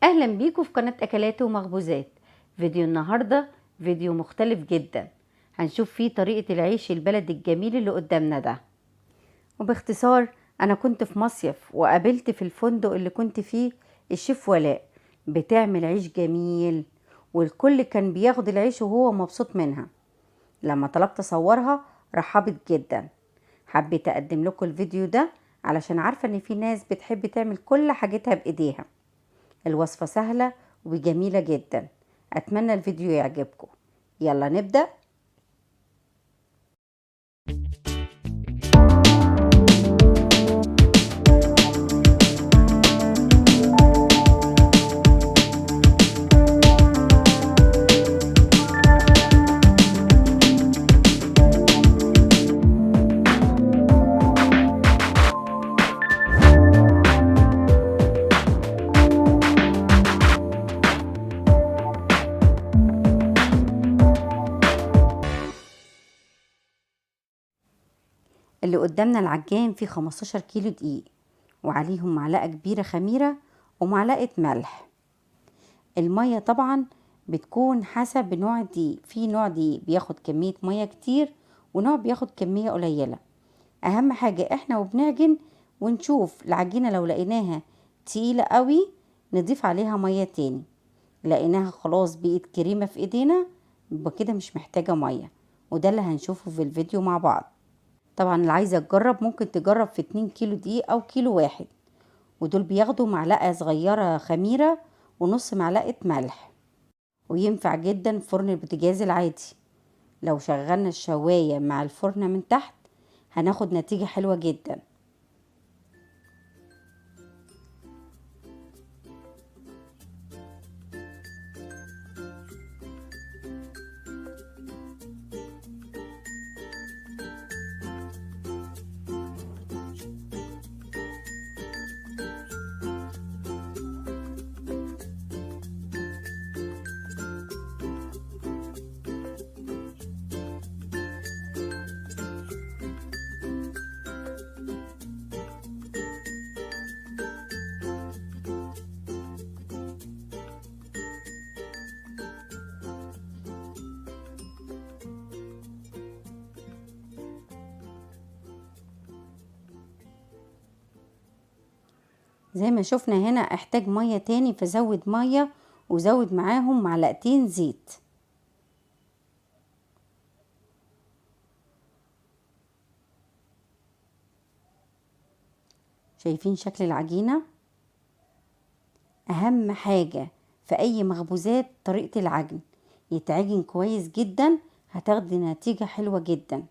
اهلا بيكم في قناة اكلات ومخبوزات. فيديو النهاردة فيديو مختلف جدا، هنشوف فيه طريقة العيش البلدي الجميل اللي قدامنا ده. وباختصار انا كنت في مصيف وقابلت في الفندق اللي كنت فيه الشيف ولاء بتعمل عيش جميل، والكل كان بياخد العيش وهو مبسوط منها. لما طلبت اصورها رحبت جدا. حبيت اقدم لكم الفيديو ده علشان عارفة ان في ناس بتحب تعمل كل حاجتها بايديها. الوصفة سهلة وجميلة جدا، أتمنى الفيديو يعجبكم. يلا نبدأ. اللي قدامنا العجان فيه 15 كيلو دقيق، وعليهم معلقة كبيرة خميرة ومعلقة ملح. المية طبعا بتكون حسب نوع الدقيق، في نوع دقيق بياخد كمية مية كتير ونوع بياخد كمية قليلة. أهم حاجة احنا وبنعجن ونشوف العجينة، لو لقيناها تقيلة قوي نضيف عليها مية تاني، لقيناها خلاص بقت كريمة في ايدينا يبقى كده مش محتاجة مية. وده اللي هنشوفه في الفيديو مع بعض. طبعا اللي عايزة تجرب ممكن تجرب في 2 كيلو دقيق او كيلو واحد، ودول بياخدوا معلقة صغيرة خميرة ونص معلقة ملح. وينفع جدا فرن البوتاجاز العادي. لو شغلنا الشواية مع الفرن من تحت هناخد نتيجة حلوة جدا. زي ما شفنا هنا احتاج مية تاني، فزود مية وزود معاهم معلقتين زيت. شايفين شكل العجينة؟ اهم حاجة في اي مخبوزات طريقة العجن، يتعجن كويس جدا هتاخدي نتيجة حلوة جدا.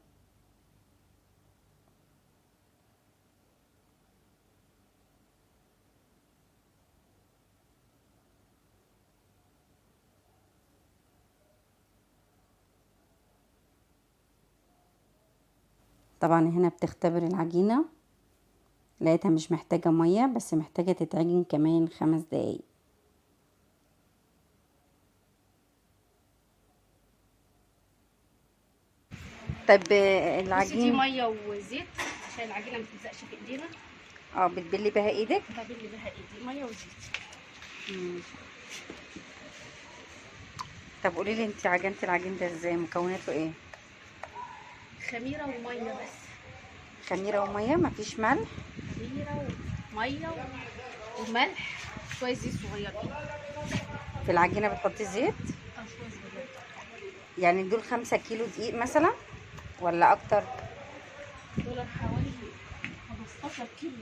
طبعا هنا بتختبر العجينة، لقيتها مش محتاجة مية بس محتاجة تتعجن كمان 5 دقايق. طيب بصي دي العجين ميه وزيت عشان العجينه ما تلزقش في ايدينا. بتبلي بها ايدك؟ ببل بها ايدي ميه وزيت. طب قولي لي انت عجنتي العجين ده ازاي؟ مكوناته ايه؟ خميره وميه بس. خميره وميه، مفيش ملح؟ خميره وميه وملح، شويه زيت صغيرين. في العجينه بتحطي زيت؟ شويه صغيرين. يعني دول 5 كيلو دقيق مثلا ولا اكتر؟ دول حوالي 15 كيلو.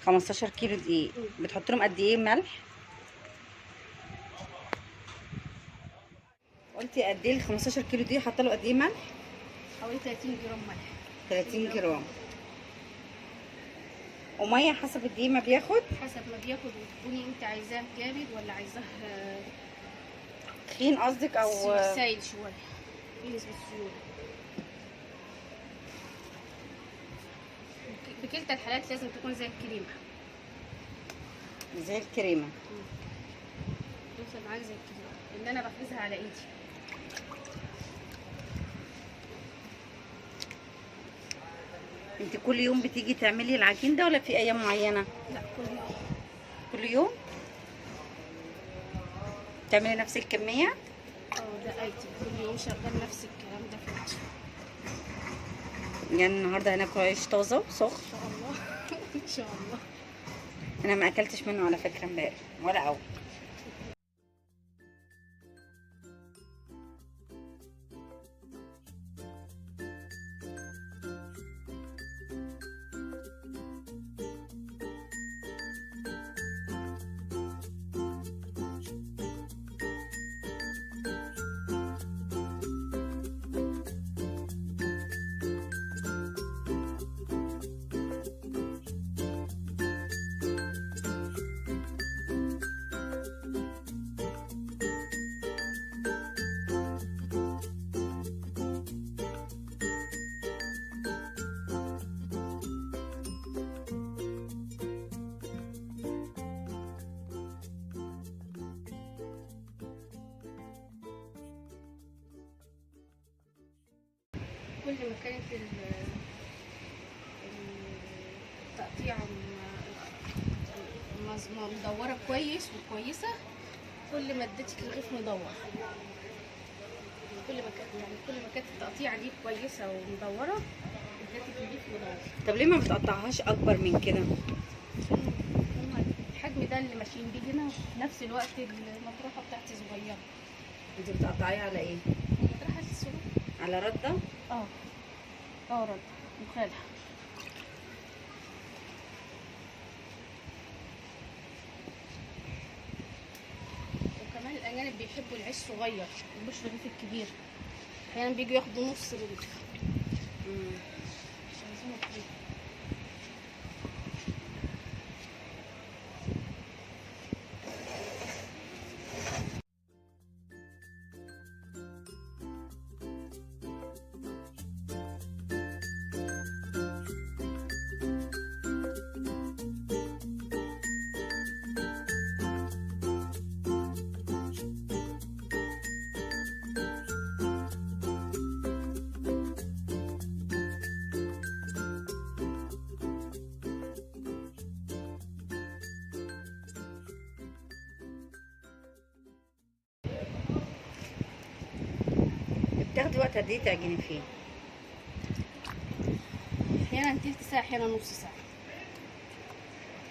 15 كيلو دقيق. بتحط لهم قد ايه ملح؟ قلتي قد ايه ال 15 كيلو دقيق حاطه له قد ايه ملح؟ حوالي 30 جرام ملح. 30 جرام. وميه حسب الدقيق ما بياخد؟ حسب ما بياخد، وتكوني انت عايزاه جامد ولا عايزاه تخين قصدك او سايل شويه، في نسبه سيوله. بكلتا الحالات لازم تكون زي الكريمه. زي الكريمه. توصل معاك زي الكريمه اللي انا بخبزها على ايدي. انت كل يوم بتيجي تعملي العجين ده ولا في ايام معينه؟ لا، كل يوم. كل يوم. تعملي نفس الكميه؟ ده ايتم كل يوم شغال نفس الكلام ده في العشاء. يعني النهارده هناكل عيش طازه وسخن. ان شاء الله. ان شاء الله. انا ما اكلتش منه على فكره امبارح ولا اول. كل ما كانت التقطيعة مدورة كويس وكويسة، كل ما اديتك الرغيف مدور. كل ما كانت التقطيعة دي كويسة ومدورة اديتك الرغيف مدور. طب ليه ما بتقطعهاش اكبر من كده؟ هما الحجم ده اللي ماشيين بيه هنا، وفي نفس الوقت المطرحة بتاعتي صغيرة. انت بتقطعيها على ايه؟ المطرحة الصغيرة. على رده؟ رد مخالها. وكمان الأجانب بيحبوا العيش صغير، مش الرغيف الكبير. أحيانا بيجوا ياخدوا نص رغيف. مش عايزينه كبير. بتاخدي وقت قد ايه تعجني فيه؟ أحيانا تلت ساعة، أحيانا نص ساعة.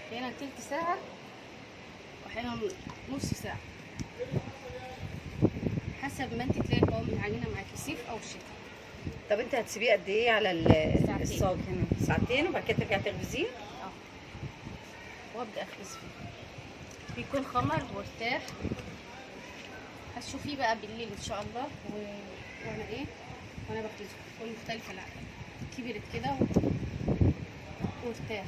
أحيانا تلت ساعة وأحيانا نص ساعة، حسب ما انت تلاقي قوام العجينة معاكي صيف أو شتاء. طب انت هتسيبيه قد ايه على ساعتين. الصاج هنا؟ ساعتين وبعد كده ترجعي تخبزيه؟ وابدأ أخبز فيه، بيكون خمر وارتاح. هتشوفيه بقى بالليل ان شاء الله. وانا بخبزه تكون مختلفه. لا كبرت كده وارتاح.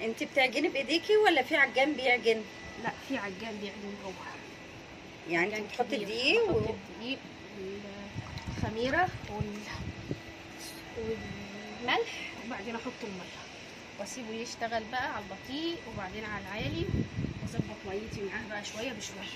انت بتعجني بايديكي ولا في عجان بيعجن؟ لا، في عجان بيعجن جوه. يعني انت عجان بتحطي كبير. الدقيق بحط الدقيق والخميره والملح، وبعدين احط الميه واسيبه يشتغل بقى على البطيء وبعدين على العالي، واظبط ميتي معاه بقى شويه بشويه.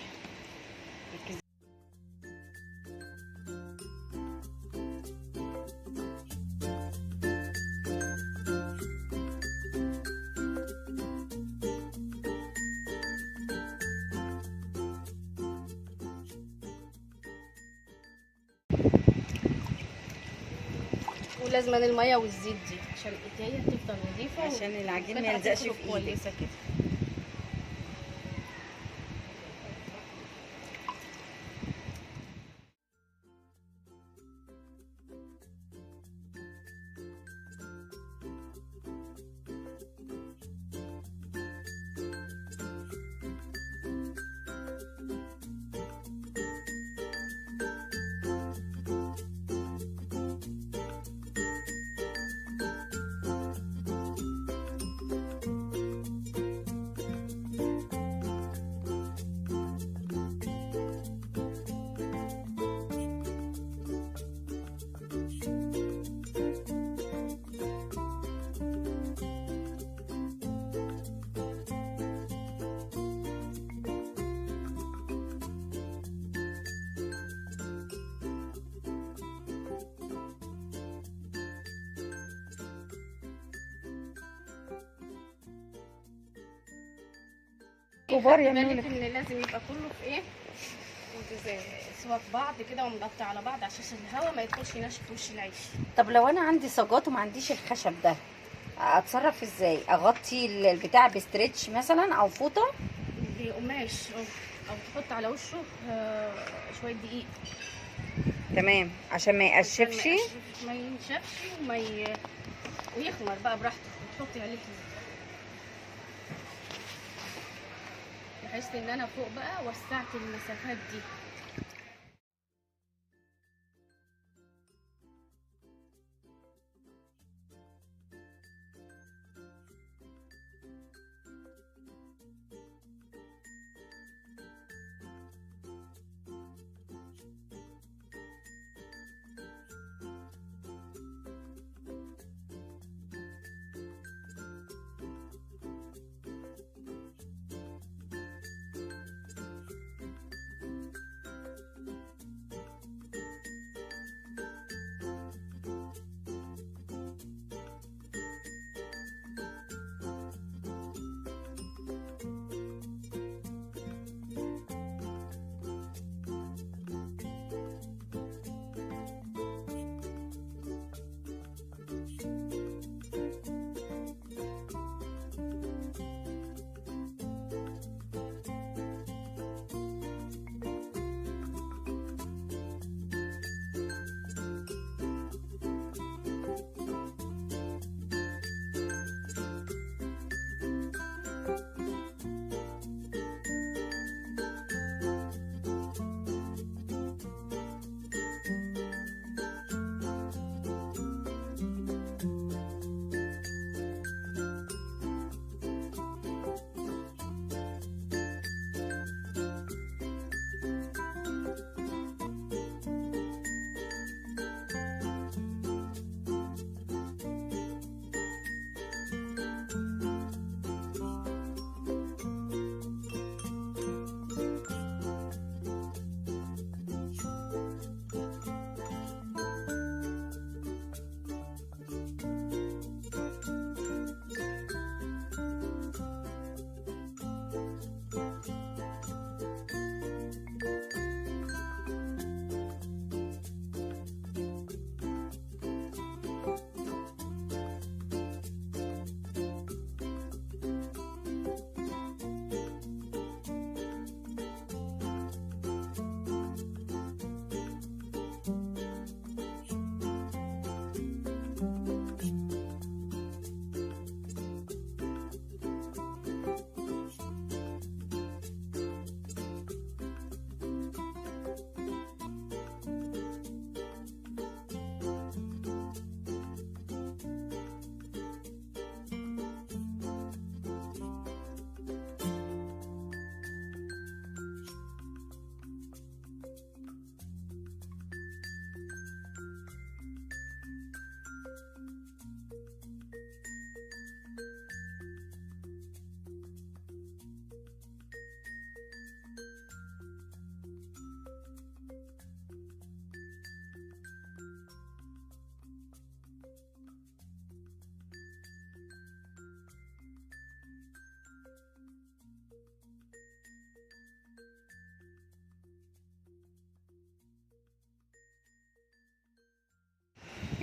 ولازم الميه والزيت دي عشان ايديا تفضل نظيفه، عشان العجين ما والقطعة يلزقش تخرج في ايدك. كويسه كده. كبار خلي يعملوا بالك لك. ان لازم يبقى كله في ايه، سوا في بعض كده ومغطي على بعض عشان الهواء ما يدخلش ينشف وش العيش. طب لو انا عندي صاجات وما عنديش الخشب ده، اتصرف ازاي؟ اغطي البتاع بستريتش مثلا او فوطه؟ بقماش او تحط على وشه شويه دقيق. تمام، عشان ما عشان يقشفش. ما ينشفش ويخمر بقى براحته، وتحطي عليه كده. بحيث ان انا فوق بقى وسعت المسافات دي.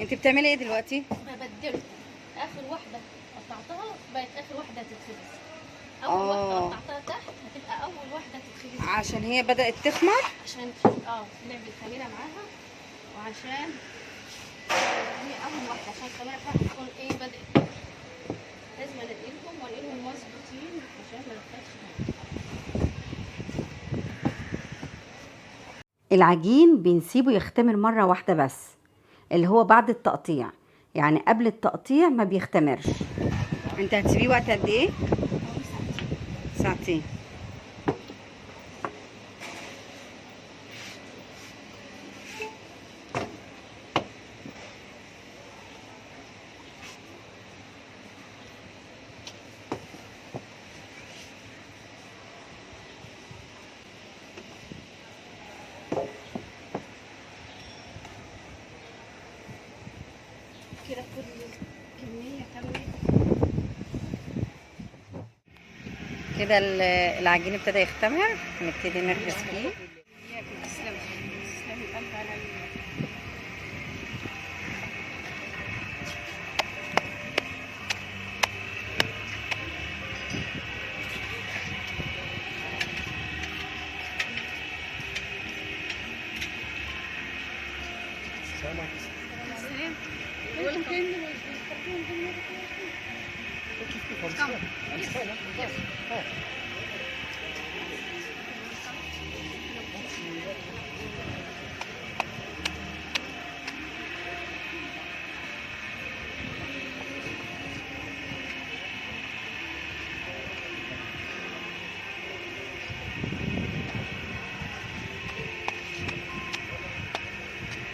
انت بتعملي ايه دلوقتي؟ ببدلهم. اخر واحده قطعتها بقت اخر واحده تتخبز. اول واحده قطعتها تحت هتبقى اول واحده تتخبز عشان هي بدأت تخمر. عشان نعمل الخميره معاها، وعشان هي اول واحده عشان الخميره بتاعتها تكون ايه بدأت. لازم انقلهم وانقلهم مظبوطين عشان ما نحتاجش. العجين بنسيبه يختمر مرة واحدة بس، اللي هو بعد التقطيع، يعني قبل التقطيع ما بيختمرش. انت هتسيبيه وقت قد ايه؟ ساعتين. كده كل كميه كامله. كده العجين ابتدى يختمر، نبتدي نخبز فيه. تسلمي تسلمي الف على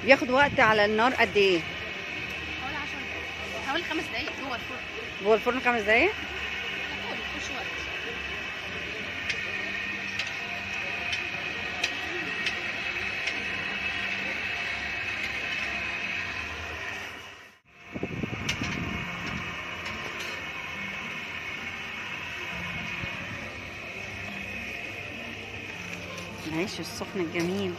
بياخد وقت على النار قد ايه؟ حوالي 10 دقايق، حوالي 5 دقايق جوه الفرن. جوه الفرن 5 دقايق؟ ما بياخدش وقت. العيش السخن الجميل.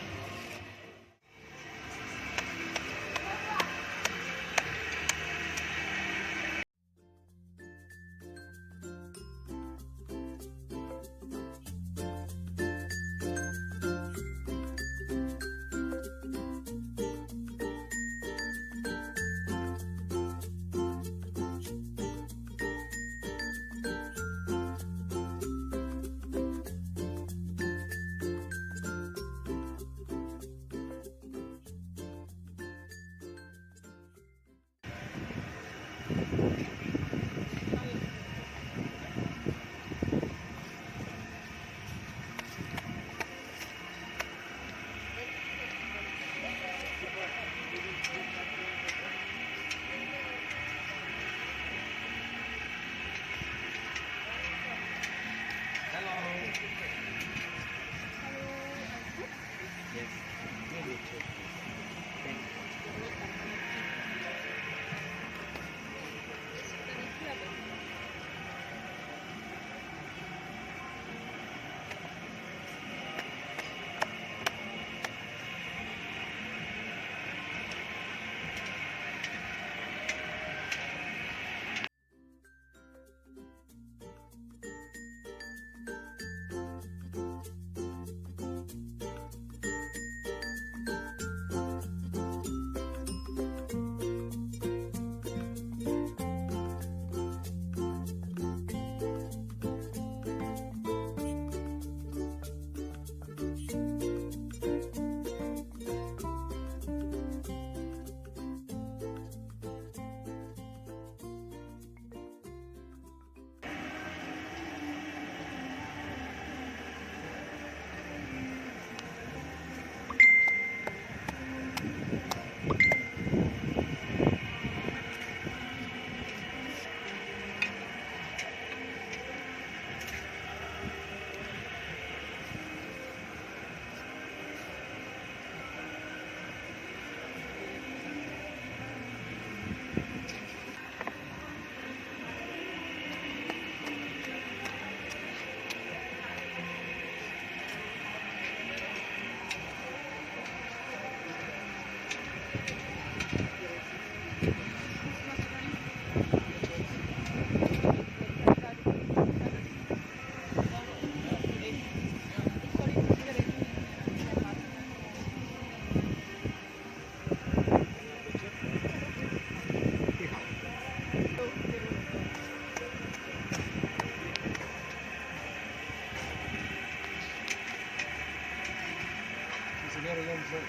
سجاير ده ازاي؟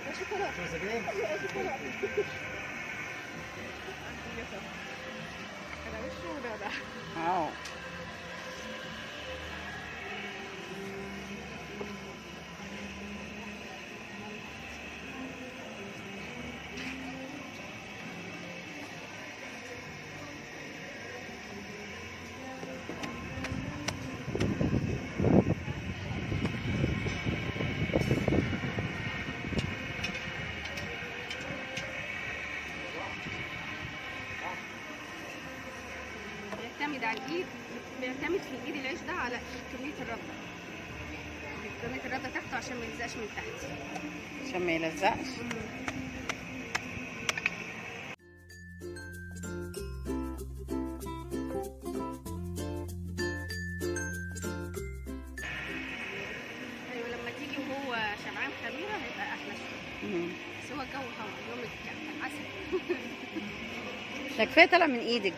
ده شوكولاته. شو سجاير؟ شوكولاته. على وشه وده ده. اه بيعتمد على الايد، بيعتمد في الايد العيش ده على كميه الرده. كميه الرده تحته عشان ما يلزقش من تحت. عشان ما يلزقش. ايوه لما تيجي وهو شبعان خميره هيبقى احلى شويه. بس هو الجو هوا يوم العسل. ده كفايه طلع من ايدك.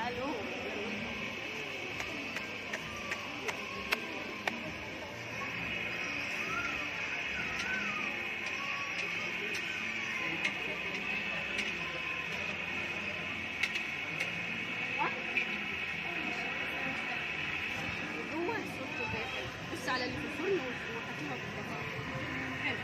الو. جوه الصوت زي الفل. بص على اللي في الفرن وهاتوها بالطبق. حلو.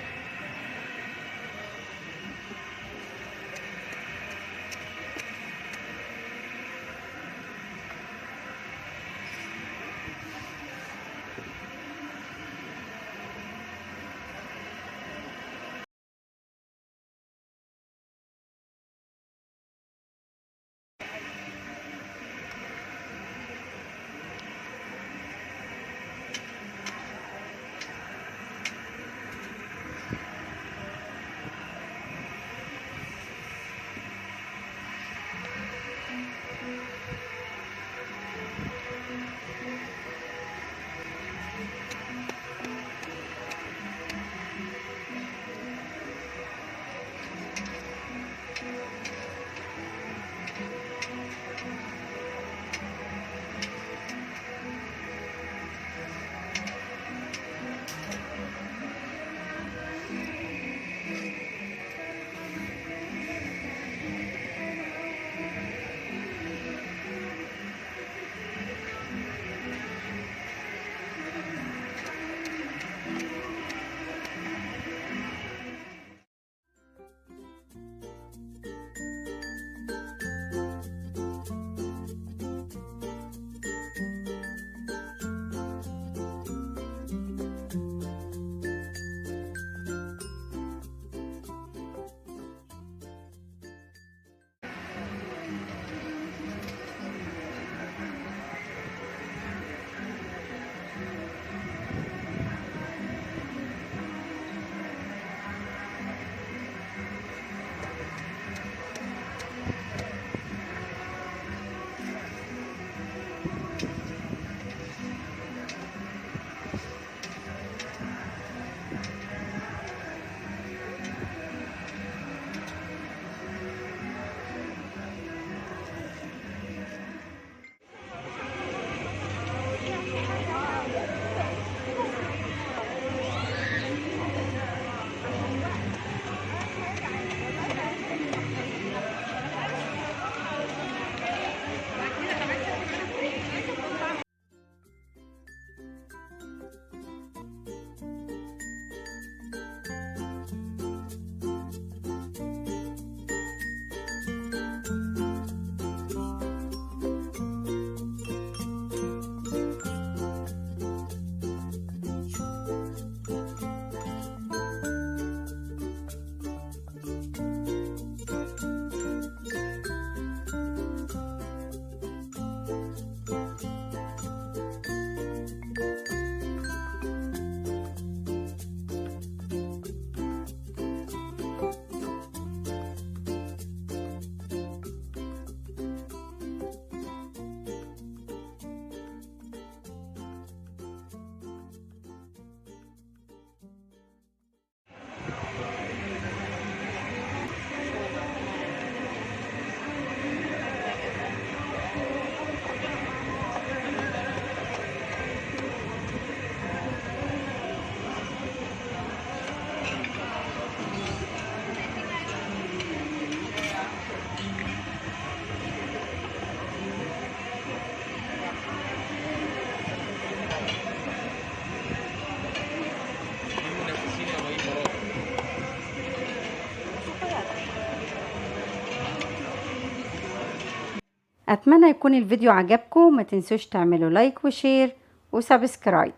اتمنى يكون الفيديو عجبكم، ما تنسوش تعملوا لايك وشير وسبسكرايب.